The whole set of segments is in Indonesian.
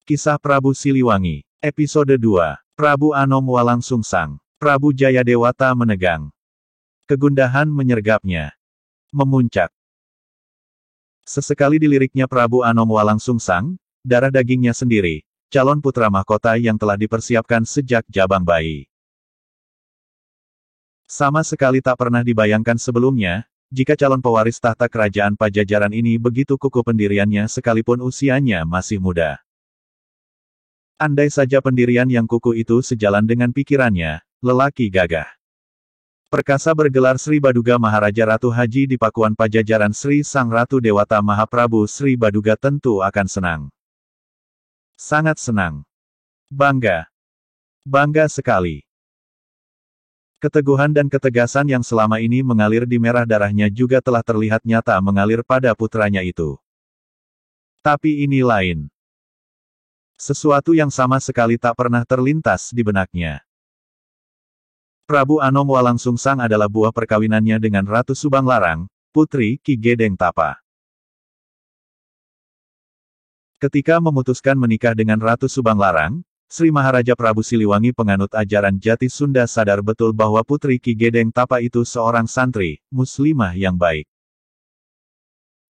Kisah Prabu Siliwangi, Episode 2, Prabu Anom Walang Sungsang. Prabu Jayadewata menegang. Kegundahan menyergapnya. Memuncak. Sesekali diliriknya Prabu Anom Walang Sungsang, darah dagingnya sendiri, calon putra mahkota yang telah dipersiapkan sejak jabang bayi. Sama sekali tak pernah dibayangkan sebelumnya, jika calon pewaris tahta kerajaan Pajajaran ini begitu kukuh pendiriannya sekalipun usianya masih muda. Andai saja pendirian yang kukuh itu sejalan dengan pikirannya, lelaki gagah perkasa bergelar Sri Baduga Maharaja Ratu Haji di Pakuan Pajajaran Sri Sang Ratu Dewata Mahaprabu Sri Baduga tentu akan senang. Sangat senang. Bangga. Bangga sekali. Keteguhan dan ketegasan yang selama ini mengalir di merah darahnya juga telah terlihat nyata mengalir pada putranya itu. Tapi ini lain. Sesuatu yang sama sekali tak pernah terlintas di benaknya. Prabu Anom Walang Sungsang adalah buah perkawinannya dengan Ratu Subang Larang, putri Ki Gedeng Tapa. Ketika memutuskan menikah dengan Ratu Subang Larang, Sri Maharaja Prabu Siliwangi penganut ajaran Jati Sunda sadar betul bahwa putri Ki Gedeng Tapa itu seorang santri, muslimah yang baik.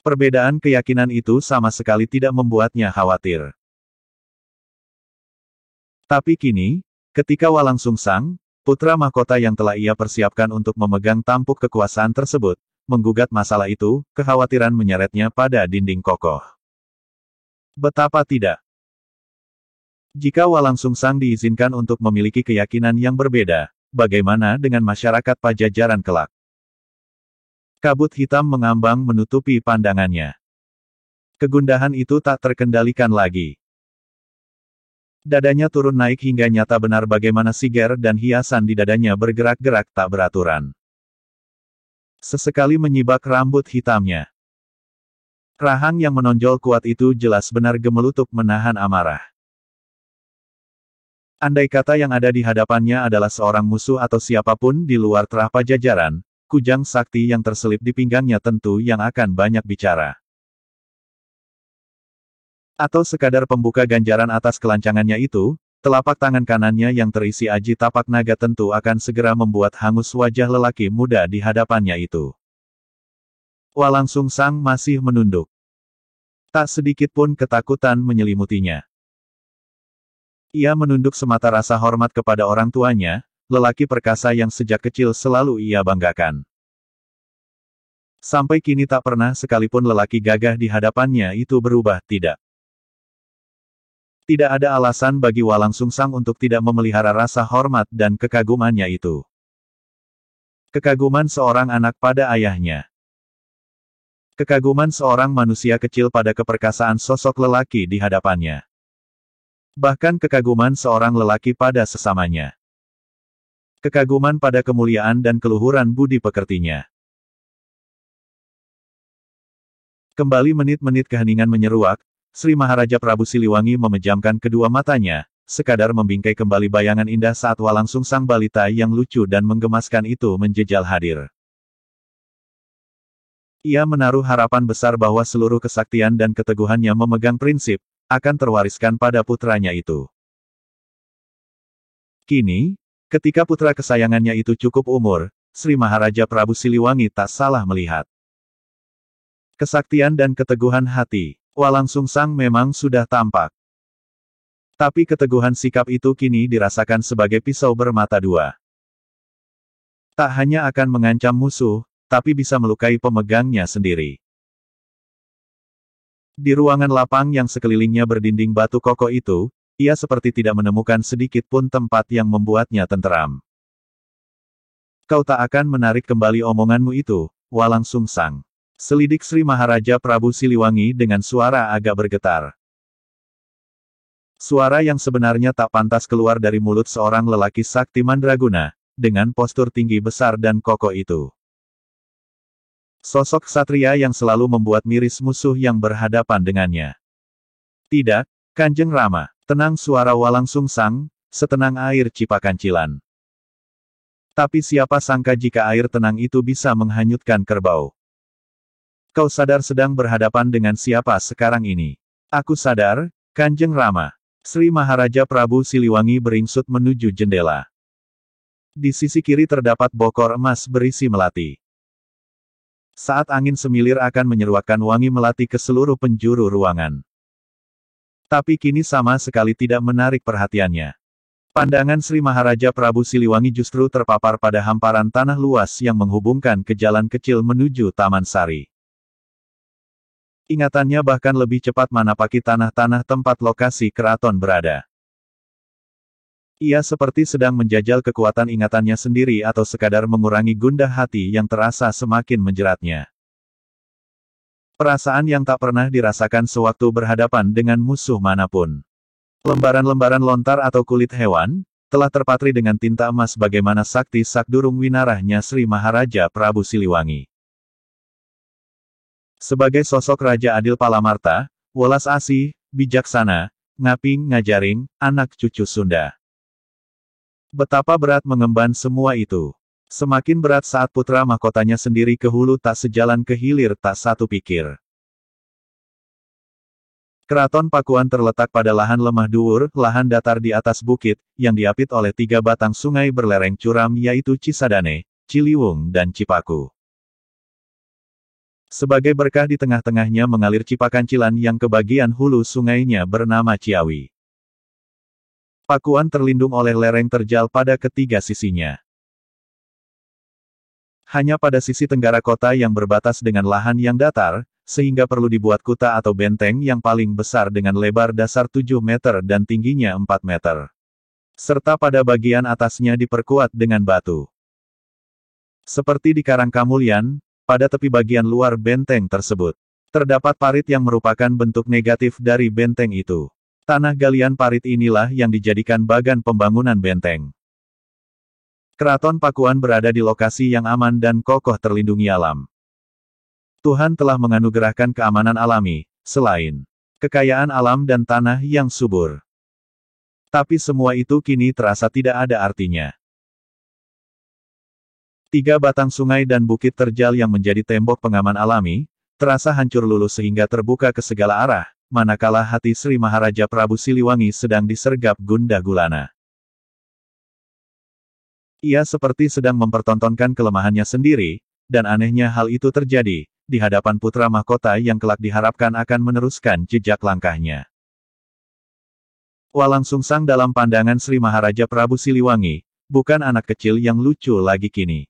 Perbedaan keyakinan itu sama sekali tidak membuatnya khawatir. Tapi kini, ketika Walang Sungsang, putra mahkota yang telah ia persiapkan untuk memegang tampuk kekuasaan tersebut, menggugat masalah itu, kekhawatiran menyeretnya pada dinding kokoh. Betapa tidak? Jika Walang Sungsang diizinkan untuk memiliki keyakinan yang berbeda, bagaimana dengan masyarakat Pajajaran kelak? Kabut hitam mengambang menutupi pandangannya. Kegundahan itu tak terkendalikan lagi. Dadanya turun naik hingga nyata benar bagaimana siger dan hiasan di dadanya bergerak-gerak tak beraturan. Sesekali menyibak rambut hitamnya. Rahang yang menonjol kuat itu jelas benar gemelutuk menahan amarah. Andai kata yang ada di hadapannya adalah seorang musuh atau siapapun di luar terah Pajajaran, kujang sakti yang terselip di pinggangnya tentu yang akan banyak bicara. Atau sekadar pembuka ganjaran atas kelancangannya itu, telapak tangan kanannya yang terisi aji tapak naga tentu akan segera membuat hangus wajah lelaki muda di hadapannya itu. Walang Sungsang masih menunduk. Tak sedikit pun ketakutan menyelimutinya. Ia menunduk semata rasa hormat kepada orang tuanya, lelaki perkasa yang sejak kecil selalu ia banggakan. Sampai kini tak pernah sekalipun lelaki gagah di hadapannya itu berubah tidak. Tidak ada alasan bagi Walang Sungsang untuk tidak memelihara rasa hormat dan kekagumannya itu. Kekaguman seorang anak pada ayahnya. Kekaguman seorang manusia kecil pada keperkasaan sosok lelaki di hadapannya. Bahkan kekaguman seorang lelaki pada sesamanya. Kekaguman pada kemuliaan dan keluhuran budi pekertinya. Kembali menit-menit keheningan menyeruak, Sri Maharaja Prabu Siliwangi memejamkan kedua matanya, sekadar membingkai kembali bayangan indah saat Walang Sungsang balita yang lucu dan menggemaskan itu menjejal hadir. Ia menaruh harapan besar bahwa seluruh kesaktian dan keteguhannya memegang prinsip, akan terwariskan pada putranya itu. Kini, ketika putra kesayangannya itu cukup umur, Sri Maharaja Prabu Siliwangi tak salah melihat. Kesaktian dan keteguhan hati Walang Sungsang memang sudah tampak. Tapi keteguhan sikap itu kini dirasakan sebagai pisau bermata dua. Tak hanya akan mengancam musuh, tapi bisa melukai pemegangnya sendiri. Di ruangan lapang yang sekelilingnya berdinding batu kokoh itu, ia seperti tidak menemukan sedikit pun tempat yang membuatnya tenteram. Kau tak akan menarik kembali omonganmu itu, Walang Sungsang. Selidik Sri Maharaja Prabu Siliwangi dengan suara agak bergetar. Suara yang sebenarnya tak pantas keluar dari mulut seorang lelaki sakti mandraguna, dengan postur tinggi besar dan kokoh itu. Sosok ksatria yang selalu membuat miris musuh yang berhadapan dengannya. Tidak, Kanjeng Rama, tenang suara Walang Sungsang, setenang air cipakan cilan. Tapi siapa sangka jika air tenang itu bisa menghanyutkan kerbau. Kau sadar sedang berhadapan dengan siapa sekarang ini? Aku sadar, Kanjeng Rama. Sri Maharaja Prabu Siliwangi beringsut menuju jendela. Di sisi kiri terdapat bokor emas berisi melati. Saat angin semilir akan menyeruakkan wangi melati ke seluruh penjuru ruangan. Tapi kini sama sekali tidak menarik perhatiannya. Pandangan Sri Maharaja Prabu Siliwangi justru terpapar pada hamparan tanah luas yang menghubungkan ke jalan kecil menuju Taman Sari. Ingatannya bahkan lebih cepat menapaki tanah-tanah tempat lokasi keraton berada. Ia seperti sedang menjajal kekuatan ingatannya sendiri atau sekadar mengurangi gundah hati yang terasa semakin menjeratnya. Perasaan yang tak pernah dirasakan sewaktu berhadapan dengan musuh manapun. Lembaran-lembaran lontar atau kulit hewan, telah terpatri dengan tinta emas bagaimana sakti sakdurung winarahnya Sri Maharaja Prabu Siliwangi. Sebagai sosok Raja Adil Palamarta, welas asih, bijaksana, ngaping ngajaring, anak cucu Sunda. Betapa berat mengemban semua itu. Semakin berat saat putra mahkotanya sendiri ke hulu tak sejalan ke hilir tak satu pikir. Keraton Pakuan terletak pada lahan lemah duwur, lahan datar di atas bukit, yang diapit oleh 3 batang sungai berlereng curam yaitu Cisadane, Ciliwung dan Cipaku. Sebagai berkah di tengah-tengahnya mengalir Cipakancilan yang ke bagian hulu sungainya bernama Ciawi. Pakuan terlindung oleh lereng terjal pada ketiga sisinya. Hanya pada sisi tenggara kota yang berbatas dengan lahan yang datar, sehingga perlu dibuat kuta atau benteng yang paling besar dengan lebar dasar 7 meter dan tingginya 4 meter. Serta pada bagian atasnya diperkuat dengan batu. Seperti di Karangkamulyan, pada tepi bagian luar benteng tersebut, terdapat parit yang merupakan bentuk negatif dari benteng itu. Tanah galian parit inilah yang dijadikan bagan pembangunan benteng. Keraton Pakuan berada di lokasi yang aman dan kokoh terlindungi alam. Tuhan telah menganugerahkan keamanan alami, selain kekayaan alam dan tanah yang subur. Tapi semua itu kini terasa tidak ada artinya. 3 batang sungai dan bukit terjal yang menjadi tembok pengaman alami, terasa hancur luluh sehingga terbuka ke segala arah, manakala hati Sri Maharaja Prabu Siliwangi sedang disergap gundah gulana. Ia seperti sedang mempertontonkan kelemahannya sendiri, dan anehnya hal itu terjadi di hadapan putra mahkota yang kelak diharapkan akan meneruskan jejak langkahnya. Walang Sungsang dalam pandangan Sri Maharaja Prabu Siliwangi, bukan anak kecil yang lucu lagi kini.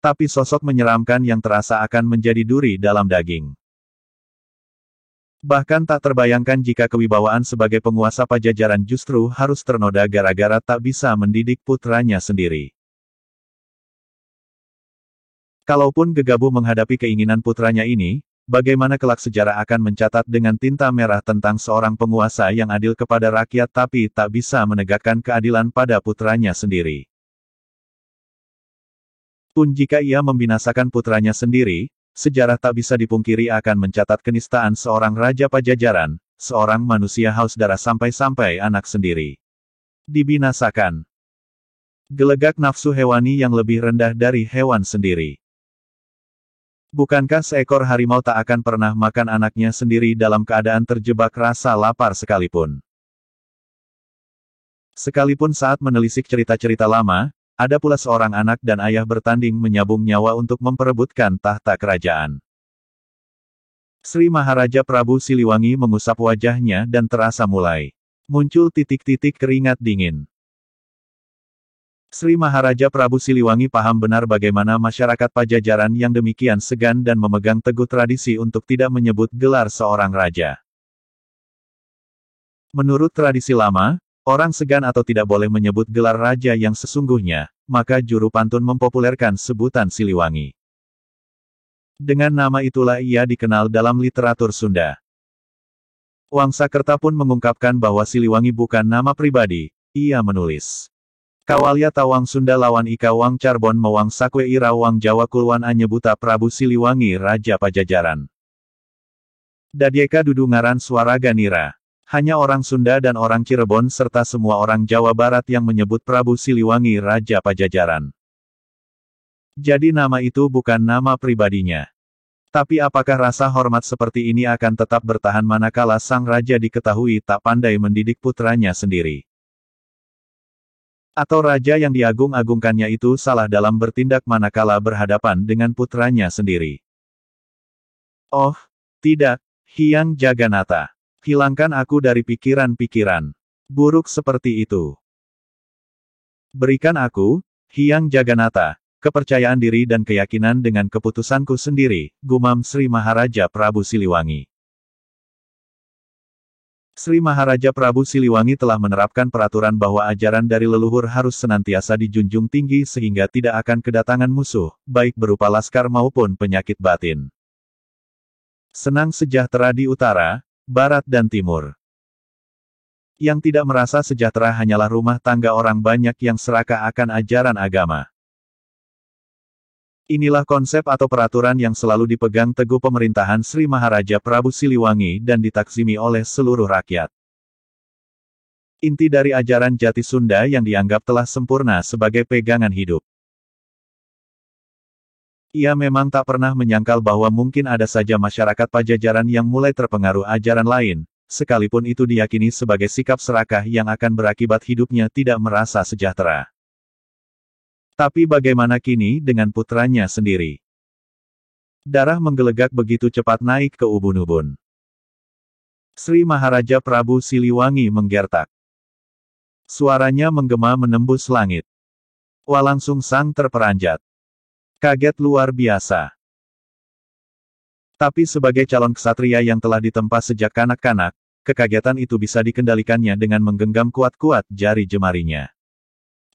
Tapi sosok menyeramkan yang terasa akan menjadi duri dalam daging. Bahkan tak terbayangkan jika kewibawaan sebagai penguasa Pajajaran justru harus ternoda gara-gara tak bisa mendidik putranya sendiri. Kalaupun gegabah menghadapi keinginan putranya ini, bagaimana kelak sejarah akan mencatat dengan tinta merah tentang seorang penguasa yang adil kepada rakyat tapi tak bisa menegakkan keadilan pada putranya sendiri. Pun jika ia membinasakan putranya sendiri, sejarah tak bisa dipungkiri akan mencatat kenistaan seorang Raja Pajajaran, seorang manusia haus darah sampai-sampai anak sendiri dibinasakan. Gelegak nafsu hewani yang lebih rendah dari hewan sendiri. Bukankah seekor harimau tak akan pernah makan anaknya sendiri dalam keadaan terjebak rasa lapar sekalipun? Sekalipun saat menelisik cerita-cerita lama, ada pula seorang anak dan ayah bertanding menyabung nyawa untuk memperebutkan tahta kerajaan. Sri Maharaja Prabu Siliwangi mengusap wajahnya dan terasa mulai muncul titik-titik keringat dingin. Sri Maharaja Prabu Siliwangi paham benar bagaimana masyarakat Pajajaran yang demikian segan dan memegang teguh tradisi untuk tidak menyebut gelar seorang raja. Menurut tradisi lama, orang segan atau tidak boleh menyebut gelar raja yang sesungguhnya, maka juru pantun mempopulerkan sebutan Siliwangi. Dengan nama itulah ia dikenal dalam literatur Sunda. Wangsakerta pun mengungkapkan bahwa Siliwangi bukan nama pribadi, ia menulis. Kawalya tawang Sunda lawan ika wang Carbon mewang sakwe ira wang Jawa kulwan anyebuta Prabu Siliwangi Raja Pajajaran. Dadyeka dudu ngaran swaraga nira. Hanya orang Sunda dan orang Cirebon serta semua orang Jawa Barat yang menyebut Prabu Siliwangi Raja Pajajaran. Jadi nama itu bukan nama pribadinya. Tapi apakah rasa hormat seperti ini akan tetap bertahan manakala sang raja diketahui tak pandai mendidik putranya sendiri? Atau raja yang diagung-agungkannya itu salah dalam bertindak manakala berhadapan dengan putranya sendiri? Oh, tidak, Hyang Jagannatha. Hilangkan aku dari pikiran-pikiran buruk seperti itu. Berikan aku, Hyang Jagannatha, kepercayaan diri dan keyakinan dengan keputusanku sendiri, gumam Sri Maharaja Prabu Siliwangi. Sri Maharaja Prabu Siliwangi telah menerapkan peraturan bahwa ajaran dari leluhur harus senantiasa dijunjung tinggi sehingga tidak akan kedatangan musuh, baik berupa laskar maupun penyakit batin. Senang sejahtera di utara, barat dan timur. Yang tidak merasa sejahtera hanyalah rumah tangga orang banyak yang serakah akan ajaran agama. Inilah konsep atau peraturan yang selalu dipegang teguh pemerintahan Sri Maharaja Prabu Siliwangi dan ditaksimi oleh seluruh rakyat. Inti dari ajaran jati Sunda yang dianggap telah sempurna sebagai pegangan hidup. Ia memang tak pernah menyangkal bahwa mungkin ada saja masyarakat Pajajaran yang mulai terpengaruh ajaran lain, sekalipun itu diyakini sebagai sikap serakah yang akan berakibat hidupnya tidak merasa sejahtera. Tapi bagaimana kini dengan putranya sendiri? Darah menggelegak begitu cepat naik ke ubun-ubun. Sri Maharaja Prabu Siliwangi menggertak. Suaranya menggema menembus langit. Walang Sungsang terperanjat. Kaget luar biasa. Tapi sebagai calon ksatria yang telah ditempa sejak kanak-kanak, kekagetan itu bisa dikendalikannya dengan menggenggam kuat-kuat jari jemarinya.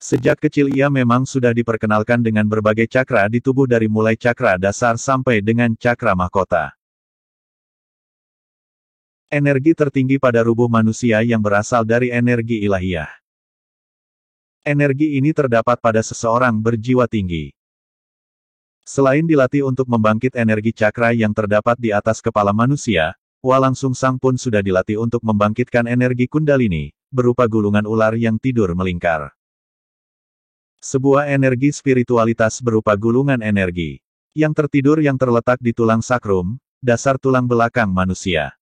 Sejak kecil ia memang sudah diperkenalkan dengan berbagai cakra di tubuh dari mulai cakra dasar sampai dengan cakra mahkota. Energi tertinggi pada rubuh manusia yang berasal dari energi ilahiyah. Energi ini terdapat pada seseorang berjiwa tinggi. Selain dilatih untuk membangkit energi cakra yang terdapat di atas kepala manusia, Walang Sungsang pun sudah dilatih untuk membangkitkan energi kundalini, berupa gulungan ular yang tidur melingkar. Sebuah energi spiritualitas berupa gulungan energi yang tertidur yang terletak di tulang sakrum, dasar tulang belakang manusia.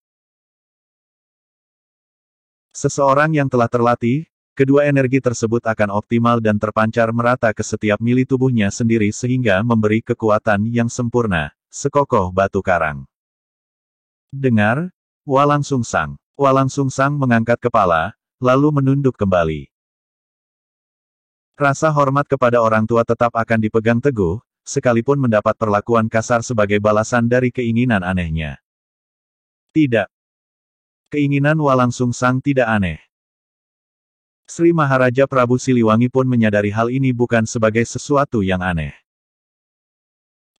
Seseorang yang telah terlatih, kedua energi tersebut akan optimal dan terpancar merata ke setiap mili tubuhnya sendiri sehingga memberi kekuatan yang sempurna, sekokoh batu karang. Dengar, Walang Sungsang. Walang Sungsang mengangkat kepala, lalu menunduk kembali. Rasa hormat kepada orang tua tetap akan dipegang teguh, sekalipun mendapat perlakuan kasar sebagai balasan dari keinginan anehnya. Tidak. Keinginan Walang Sungsang tidak aneh. Sri Maharaja Prabu Siliwangi pun menyadari hal ini bukan sebagai sesuatu yang aneh.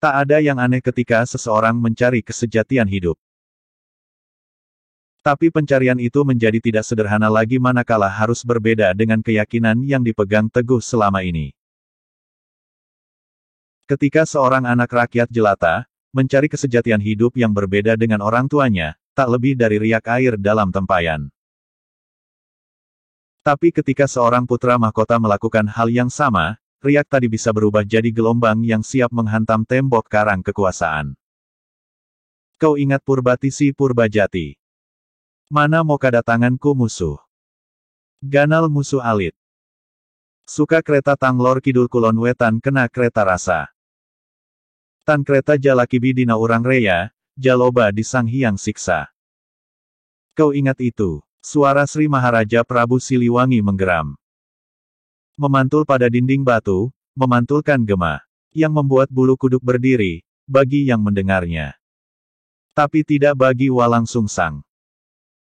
Tak ada yang aneh ketika seseorang mencari kesejatian hidup. Tapi pencarian itu menjadi tidak sederhana lagi manakala harus berbeda dengan keyakinan yang dipegang teguh selama ini. Ketika seorang anak rakyat jelata, mencari kesejatian hidup yang berbeda dengan orang tuanya, tak lebih dari riak air dalam tempayan. Tapi ketika seorang putra mahkota melakukan hal yang sama, riak tadi bisa berubah jadi gelombang yang siap menghantam tembok karang kekuasaan. Kau ingat Purbatisi Purbajati? Mana mau kedatanganku musuh? Ganal musuh alit. Suka kereta tanglor kidul kulon wetan kena kereta rasa. Tan kereta jalakibi dina urang reya, jaloba di sang hyang siksa. Kau ingat itu? Suara Sri Maharaja Prabu Siliwangi menggeram. Memantul pada dinding batu, memantulkan gema, yang membuat bulu kuduk berdiri, bagi yang mendengarnya. Tapi tidak bagi Walang Sungsang.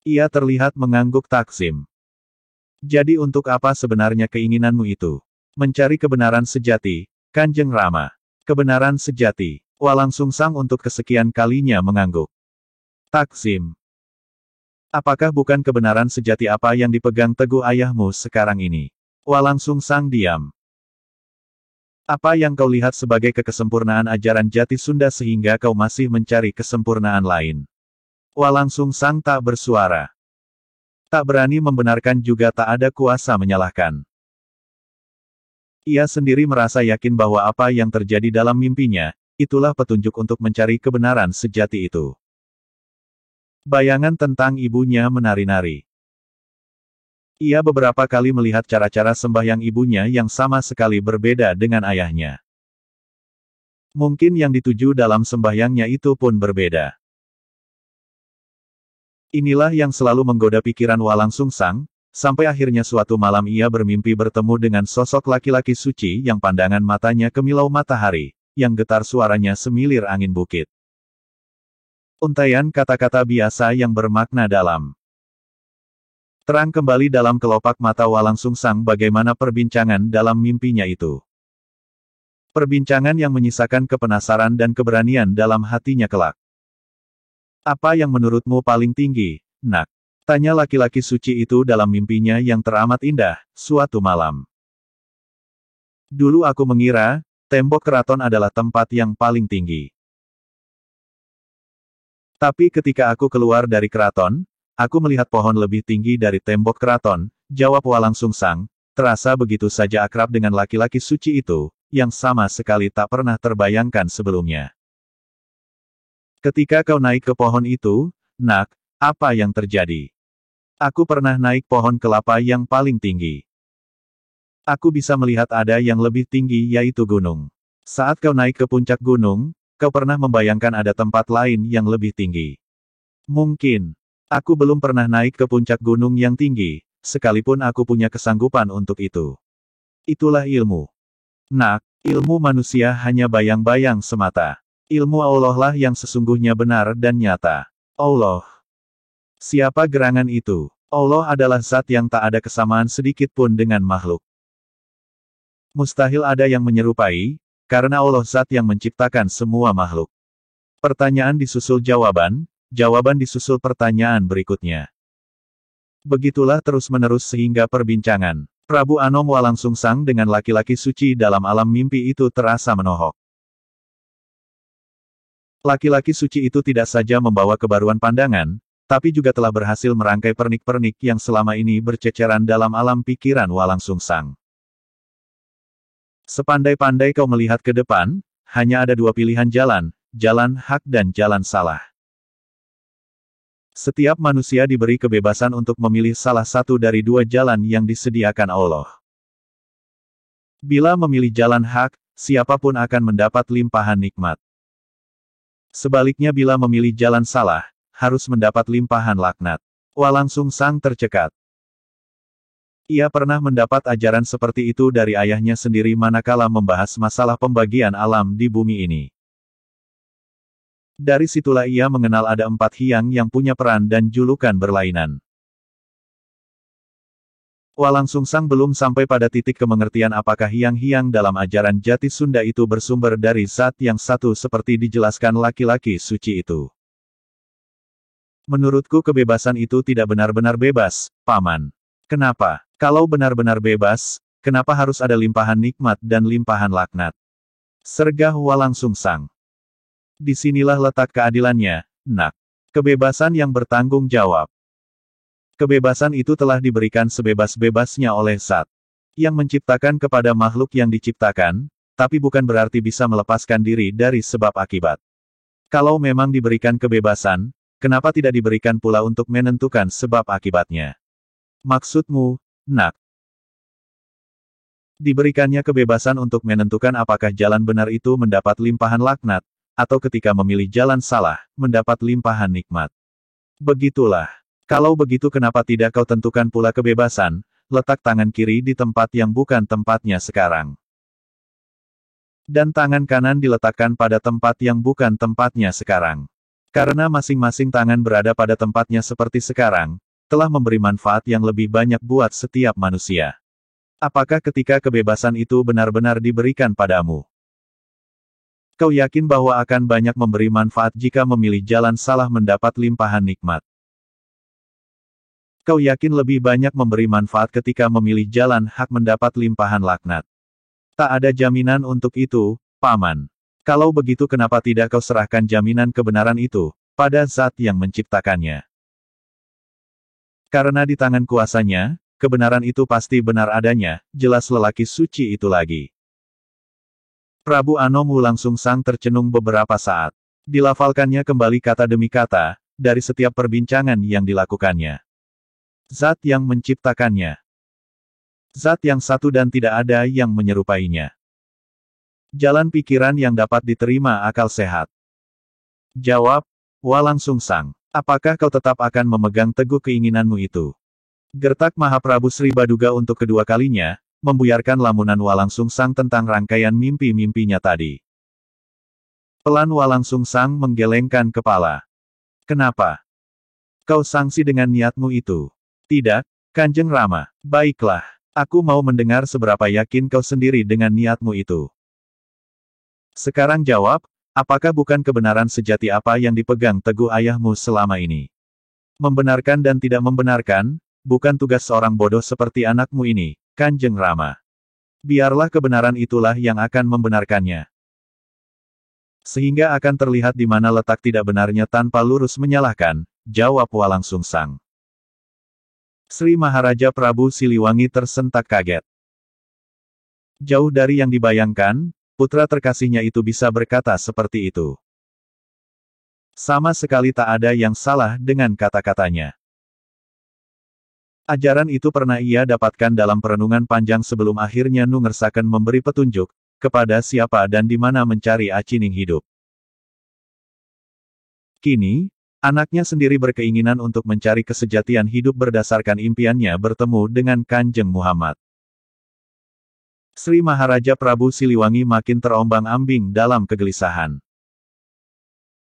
Ia terlihat mengangguk takzim. Jadi untuk apa sebenarnya keinginanmu itu? Mencari kebenaran sejati, Kanjeng Rama. Kebenaran sejati. Walang Sungsang untuk kesekian kalinya mengangguk. Takzim. Apakah bukan kebenaran sejati apa yang dipegang teguh ayahmu sekarang ini? Walang Sungsang diam. Apa yang kau lihat sebagai kekesempurnaan ajaran jati Sunda sehingga kau masih mencari kesempurnaan lain? Walang Sungsang tak bersuara. Tak berani membenarkan juga tak ada kuasa menyalahkan. Ia sendiri merasa yakin bahwa apa yang terjadi dalam mimpinya, itulah petunjuk untuk mencari kebenaran sejati itu. Bayangan tentang ibunya menari-nari. Ia beberapa kali melihat cara-cara sembahyang ibunya yang sama sekali berbeda dengan ayahnya. Mungkin yang dituju dalam sembahyangnya itu pun berbeda. Inilah yang selalu menggoda pikiran Walang Sungsang, sampai akhirnya suatu malam ia bermimpi bertemu dengan sosok laki-laki suci yang pandangan matanya kemilau matahari, yang getar suaranya semilir angin bukit. Untaian kata-kata biasa yang bermakna dalam. Terang kembali dalam kelopak mata Walang Sungsang bagaimana perbincangan dalam mimpinya itu. Perbincangan yang menyisakan kepenasaran dan keberanian dalam hatinya kelak. Apa yang menurutmu paling tinggi, Nak? Tanya laki-laki suci itu dalam mimpinya yang teramat indah, suatu malam. Dulu aku mengira, tembok keraton adalah tempat yang paling tinggi. Tapi ketika aku keluar dari keraton, aku melihat pohon lebih tinggi dari tembok keraton, jawab Walang Sungsang, terasa begitu saja akrab dengan laki-laki suci itu, yang sama sekali tak pernah terbayangkan sebelumnya. Ketika kau naik ke pohon itu, Nak, apa yang terjadi? Aku pernah naik pohon kelapa yang paling tinggi. Aku bisa melihat ada yang lebih tinggi yaitu gunung. Saat kau naik ke puncak gunung, kau pernah membayangkan ada tempat lain yang lebih tinggi. Mungkin. Aku belum pernah naik ke puncak gunung yang tinggi, sekalipun aku punya kesanggupan untuk itu. Itulah ilmu. Nak, ilmu manusia hanya bayang-bayang semata. Ilmu Allah lah yang sesungguhnya benar dan nyata. Allah. Siapa gerangan itu? Allah adalah zat yang tak ada kesamaan sedikit pun dengan makhluk. Mustahil ada yang menyerupai, karena Allah zat yang menciptakan semua makhluk. Pertanyaan disusul jawaban, jawaban disusul pertanyaan berikutnya. Begitulah terus-menerus sehingga perbincangan Prabu Anom Walang Sungsang dengan laki-laki suci dalam alam mimpi itu terasa menohok. Laki-laki suci itu tidak saja membawa kebaruan pandangan, tapi juga telah berhasil merangkai pernik-pernik yang selama ini berceceran dalam alam pikiran Walang Sungsang. Sepandai-pandai kau melihat ke depan, hanya ada dua pilihan jalan, jalan hak dan jalan salah. Setiap manusia diberi kebebasan untuk memilih salah satu dari dua jalan yang disediakan Allah. Bila memilih jalan hak, siapapun akan mendapat limpahan nikmat. Sebaliknya bila memilih jalan salah, harus mendapat limpahan laknat. Walang Sungsang tercekat. Ia pernah mendapat ajaran seperti itu dari ayahnya sendiri manakala membahas masalah pembagian alam di bumi ini. Dari situlah ia mengenal ada 4 hyang yang punya peran dan julukan berlainan. Walang Sungsang belum sampai pada titik kemengertian apakah hyang-hyang dalam ajaran jati Sunda itu bersumber dari zat yang satu seperti dijelaskan laki-laki suci itu. Menurutku kebebasan itu tidak benar-benar bebas, Paman. Kenapa? Kalau benar-benar bebas, kenapa harus ada limpahan nikmat dan limpahan laknat? Sergah Walang Sungsang. Disinilah letak keadilannya, Nak. Kebebasan yang bertanggung jawab. Kebebasan itu telah diberikan sebebas-bebasnya oleh Zat yang menciptakan kepada makhluk yang diciptakan, tapi bukan berarti bisa melepaskan diri dari sebab akibat. Kalau memang diberikan kebebasan, kenapa tidak diberikan pula untuk menentukan sebab akibatnya? Maksudmu, Nak? Diberikannya kebebasan untuk menentukan apakah jalan benar itu mendapat limpahan laknat, atau ketika memilih jalan salah, mendapat limpahan nikmat. Begitulah. Kalau begitu kenapa tidak kau tentukan pula kebebasan, letak tangan kiri di tempat yang bukan tempatnya sekarang. Dan tangan kanan diletakkan pada tempat yang bukan tempatnya sekarang. Karena masing-masing tangan berada pada tempatnya seperti sekarang, telah memberi manfaat yang lebih banyak buat setiap manusia. Apakah ketika kebebasan itu benar-benar diberikan padamu? Kau yakin bahwa akan banyak memberi manfaat jika memilih jalan salah mendapat limpahan nikmat? Kau yakin lebih banyak memberi manfaat ketika memilih jalan hak mendapat limpahan laknat? Tak ada jaminan untuk itu, Paman. Kalau begitu kenapa tidak kau serahkan jaminan kebenaran itu pada Zat yang menciptakannya? Karena di tangan kuasanya, kebenaran itu pasti benar adanya, jelas lelaki suci itu lagi. Prabu Anom Wulang Sungsang tercenung beberapa saat. Dilafalkannya kembali kata demi kata, dari setiap perbincangan yang dilakukannya. Zat yang menciptakannya. Zat yang satu dan tidak ada yang menyerupainya. Jalan pikiran yang dapat diterima akal sehat. Jawab, Walang Sungsang. Apakah kau tetap akan memegang teguh keinginanmu itu? Gertak Mahaprabu Sri Baduga untuk kedua kalinya, membuyarkan lamunan Walang Sungsang tentang rangkaian mimpi-mimpinya tadi. Pelan Walang Sungsang menggelengkan kepala. Kenapa? Kau sangsi dengan niatmu itu? Tidak, Kanjeng Rama. Baiklah, aku mau mendengar seberapa yakin kau sendiri dengan niatmu itu. Sekarang jawab, apakah bukan kebenaran sejati apa yang dipegang teguh ayahmu selama ini? Membenarkan dan tidak membenarkan, bukan tugas seorang bodoh seperti anakmu ini, Kanjeng Rama. Biarlah kebenaran itulah yang akan membenarkannya. Sehingga akan terlihat di mana letak tidak benarnya tanpa lurus menyalahkan, jawab Walang Sungsang. Sri Maharaja Prabu Siliwangi tersentak kaget. Jauh dari yang dibayangkan, putra terkasihnya itu bisa berkata seperti itu. Sama sekali tak ada yang salah dengan kata-katanya. Ajaran itu pernah ia dapatkan dalam perenungan panjang sebelum akhirnya Nungersaken memberi petunjuk, kepada siapa dan di mana mencari acining hidup. Kini, anaknya sendiri berkeinginan untuk mencari kesejatian hidup berdasarkan impiannya bertemu dengan Kanjeng Muhammad. Sri Maharaja Prabu Siliwangi makin terombang-ambing dalam kegelisahan.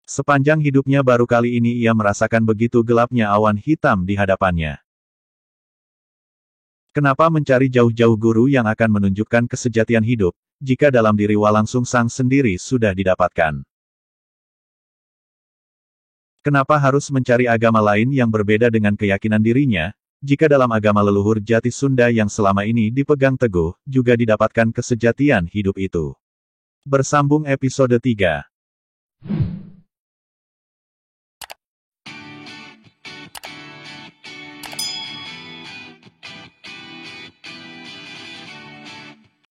Sepanjang hidupnya baru kali ini ia merasakan begitu gelapnya awan hitam di hadapannya. Kenapa mencari jauh-jauh guru yang akan menunjukkan kesejatian hidup, jika dalam diri Walang Sungsang sendiri sudah didapatkan? Kenapa harus mencari agama lain yang berbeda dengan keyakinan dirinya, jika dalam agama leluhur jati Sunda yang selama ini dipegang teguh, juga didapatkan kesejatian hidup itu? Bersambung episode 3.